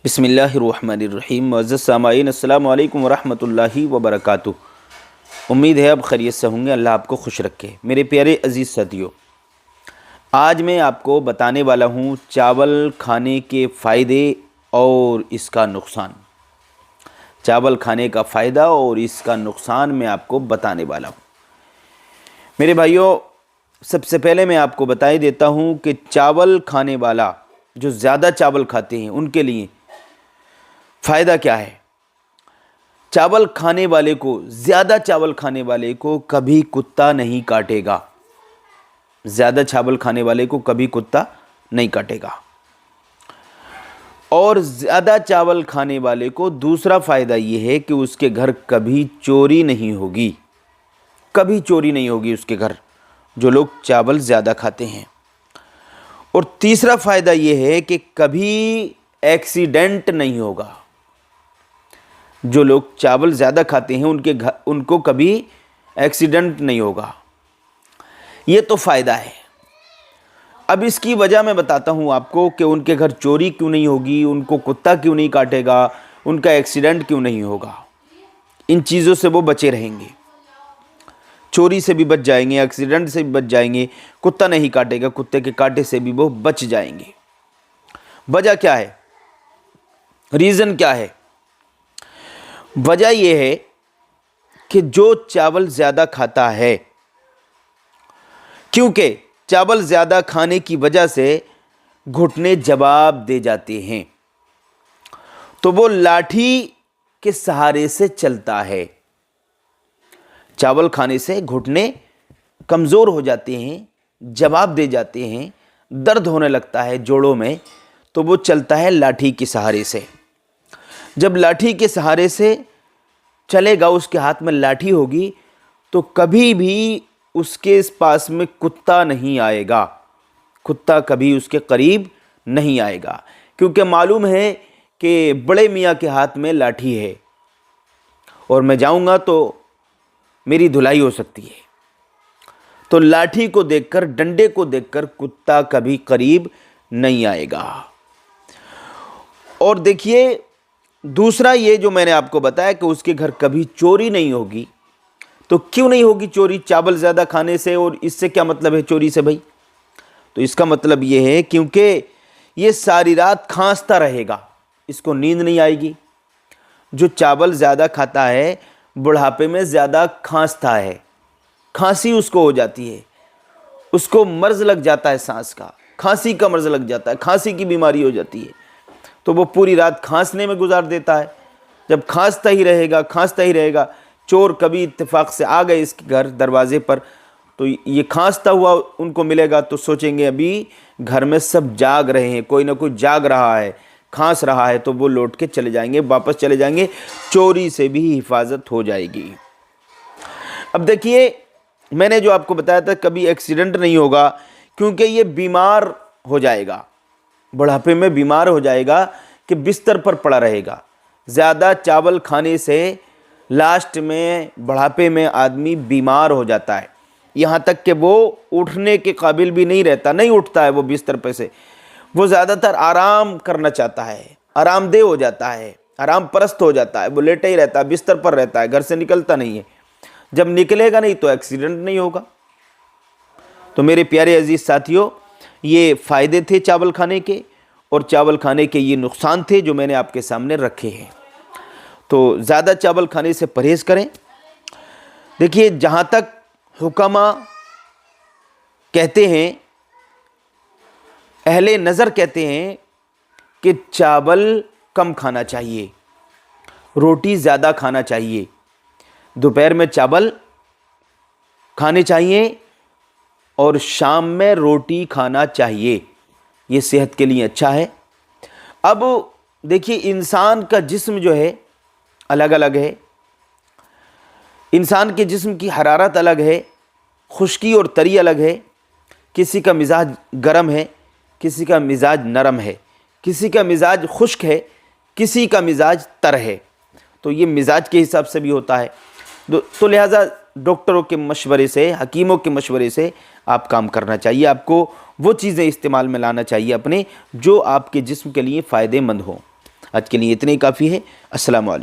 بسم اللہ الرحمن الرحیم۔ معزز سامعین، السلام علیکم ورحمۃ اللہ وبرکاتہ۔ امید ہے اب خیریت سے ہوں گے، اللہ آپ کو خوش رکھے۔ میرے پیارے عزیز ساتھیو، آج میں آپ کو بتانے والا ہوں چاول کھانے کے فائدے اور اس کا نقصان۔ چاول کھانے کا فائدہ اور اس کا نقصان میں آپ کو بتانے والا ہوں۔ میرے بھائیوں، سب سے پہلے میں آپ کو بتا دیتا ہوں کہ چاول کھانے والا جو زیادہ چاول کھاتے ہیں ان کے لیے فائدہ کیا ہے۔ چاول کھانے والے کو، زیادہ چاول کھانے والے کو کبھی کتا نہیں کاٹے گا۔ زیادہ چاول کھانے والے کو کبھی کتا نہیں کاٹے گا۔ اور زیادہ چاول کھانے والے کو دوسرا فائدہ یہ ہے کہ اس کے گھر کبھی چوری نہیں ہوگی۔ کبھی چوری نہیں ہوگی اس کے گھر، جو لوگ چاول زیادہ کھاتے ہیں۔ اور تیسرا فائدہ یہ ہے کہ کبھی ایکسیڈنٹ نہیں ہوگا۔ جو لوگ چاول زیادہ کھاتے ہیں ان کو کبھی ایکسیڈنٹ نہیں ہوگا۔ یہ تو فائدہ ہے۔ اب اس کی وجہ میں بتاتا ہوں آپ کو کہ ان کے گھر چوری کیوں نہیں ہوگی، ان کو کتا کیوں نہیں کاٹے گا، ان کا ایکسیڈنٹ کیوں نہیں ہوگا۔ ان چیزوں سے وہ بچے رہیں گے۔ چوری سے بھی بچ جائیں گے، ایکسیڈنٹ سے بھی بچ جائیں گے، کتا نہیں کاٹے گا، کتے کے کاٹے سے بھی وہ بچ جائیں گے۔ وجہ کیا ہے؟ ریزن کیا ہے؟ وجہ یہ ہے کہ جو چاول زیادہ کھاتا ہے، کیونکہ چاول زیادہ کھانے کی وجہ سے گھٹنے جواب دے جاتے ہیں، تو وہ لاٹھی کے سہارے سے چلتا ہے۔ چاول کھانے سے گھٹنے کمزور ہو جاتے ہیں، جواب دے جاتے ہیں، درد ہونے لگتا ہے جوڑوں میں، تو وہ چلتا ہے لاٹھی کے سہارے سے۔ جب لاٹھی کے سہارے سے چلے گا، اس کے ہاتھ میں لاٹھی ہوگی، تو کبھی بھی اس کے پاس میں کتا نہیں آئے گا۔ کتا کبھی اس کے قریب نہیں آئے گا، کیونکہ معلوم ہے کہ بڑے میاں کے ہاتھ میں لاٹھی ہے، اور میں جاؤں گا تو میری دھلائی ہو سکتی ہے۔ تو لاٹھی کو دیکھ کر، ڈنڈے کو دیکھ کر کتا کبھی قریب نہیں آئے گا۔ اور دیکھیے، دوسرا یہ جو میں نے آپ کو بتایا کہ اس کے گھر کبھی چوری نہیں ہوگی، تو کیوں نہیں ہوگی چوری چاول زیادہ کھانے سے؟ اور اس سے کیا مطلب ہے چوری سے بھائی؟ تو اس کا مطلب یہ ہے کیونکہ یہ ساری رات کھانستا رہے گا، اس کو نیند نہیں آئے گی۔ جو چاول زیادہ کھاتا ہے بڑھاپے میں زیادہ کھانستا ہے، کھانسی اس کو ہو جاتی ہے، اس کو مرض لگ جاتا ہے، سانس کا، کھانسی کا مرض لگ جاتا ہے، کھانسی کی بیماری ہو جاتی ہے، تو وہ پوری رات کھانسنے میں گزار دیتا ہے۔ جب کھانستا ہی رہے گا، چور کبھی اتفاق سے آ گئے اس کے گھر دروازے پر، تو یہ کھانستا ہوا ان کو ملے گا، تو سوچیں گے ابھی گھر میں سب جاگ رہے ہیں، کوئی نہ کوئی جاگ رہا ہے، کھانس رہا ہے، تو وہ لوٹ کے چلے جائیں گے، واپس چلے جائیں گے، چوری سے بھی حفاظت ہو جائے گی۔ اب دیکھیے، میں نے جو آپ کو بتایا تھا کبھی ایکسیڈنٹ نہیں ہوگا، کیونکہ یہ بیمار ہو جائے گا، بڑھاپے میں بیمار ہو جائے گا کہ بستر پر پڑا رہے گا۔ زیادہ چاول کھانے سے لاسٹ میں بڑھاپے میں آدمی بیمار ہو جاتا ہے، یہاں تک کہ وہ اٹھنے کے قابل بھی نہیں رہتا، نہیں اٹھتا ہے وہ بستر پہ سے۔ وہ زیادہ تر آرام کرنا چاہتا ہے، آرام دہ ہو جاتا ہے، آرام پرست ہو جاتا ہے، وہ لیٹا ہی رہتا ہے، بستر پر رہتا ہے، گھر سے نکلتا نہیں ہے۔ جب نکلے گا نہیں تو ایکسیڈنٹ نہیں ہوگا۔ تو میرے پیارے عزیز ساتھیوں، یہ فائدے تھے چاول کھانے کے، اور چاول کھانے کے یہ نقصان تھے جو میں نے آپ کے سامنے رکھے ہیں۔ تو زیادہ چاول کھانے سے پرہیز کریں۔ دیکھیے، جہاں تک حکماء کہتے ہیں، اہل نظر کہتے ہیں کہ چاول کم کھانا چاہیے، روٹی زیادہ کھانا چاہیے، دوپہر میں چاول کھانے چاہیے اور شام میں روٹی کھانا چاہیے، یہ صحت کے لیے اچھا ہے۔ اب دیکھیے، انسان کا جسم جو ہے الگ الگ ہے، انسان کے جسم کی حرارت الگ ہے، خشکی اور تری الگ ہے، کسی کا مزاج گرم ہے، کسی کا مزاج نرم ہے، کسی کا مزاج خشک ہے، کسی کا مزاج تر ہے، تو یہ مزاج کے حساب سے بھی ہوتا ہے۔ تو لہٰذا ڈاکٹروں کے مشورے سے، حکیموں کے مشورے سے آپ کام کرنا چاہیے، آپ کو وہ چیزیں استعمال میں لانا چاہیے اپنے جو آپ کے جسم کے لیے فائدے مند ہوں۔ آج کے لیے اتنے ہی کافی ہے۔ السلام علیکم۔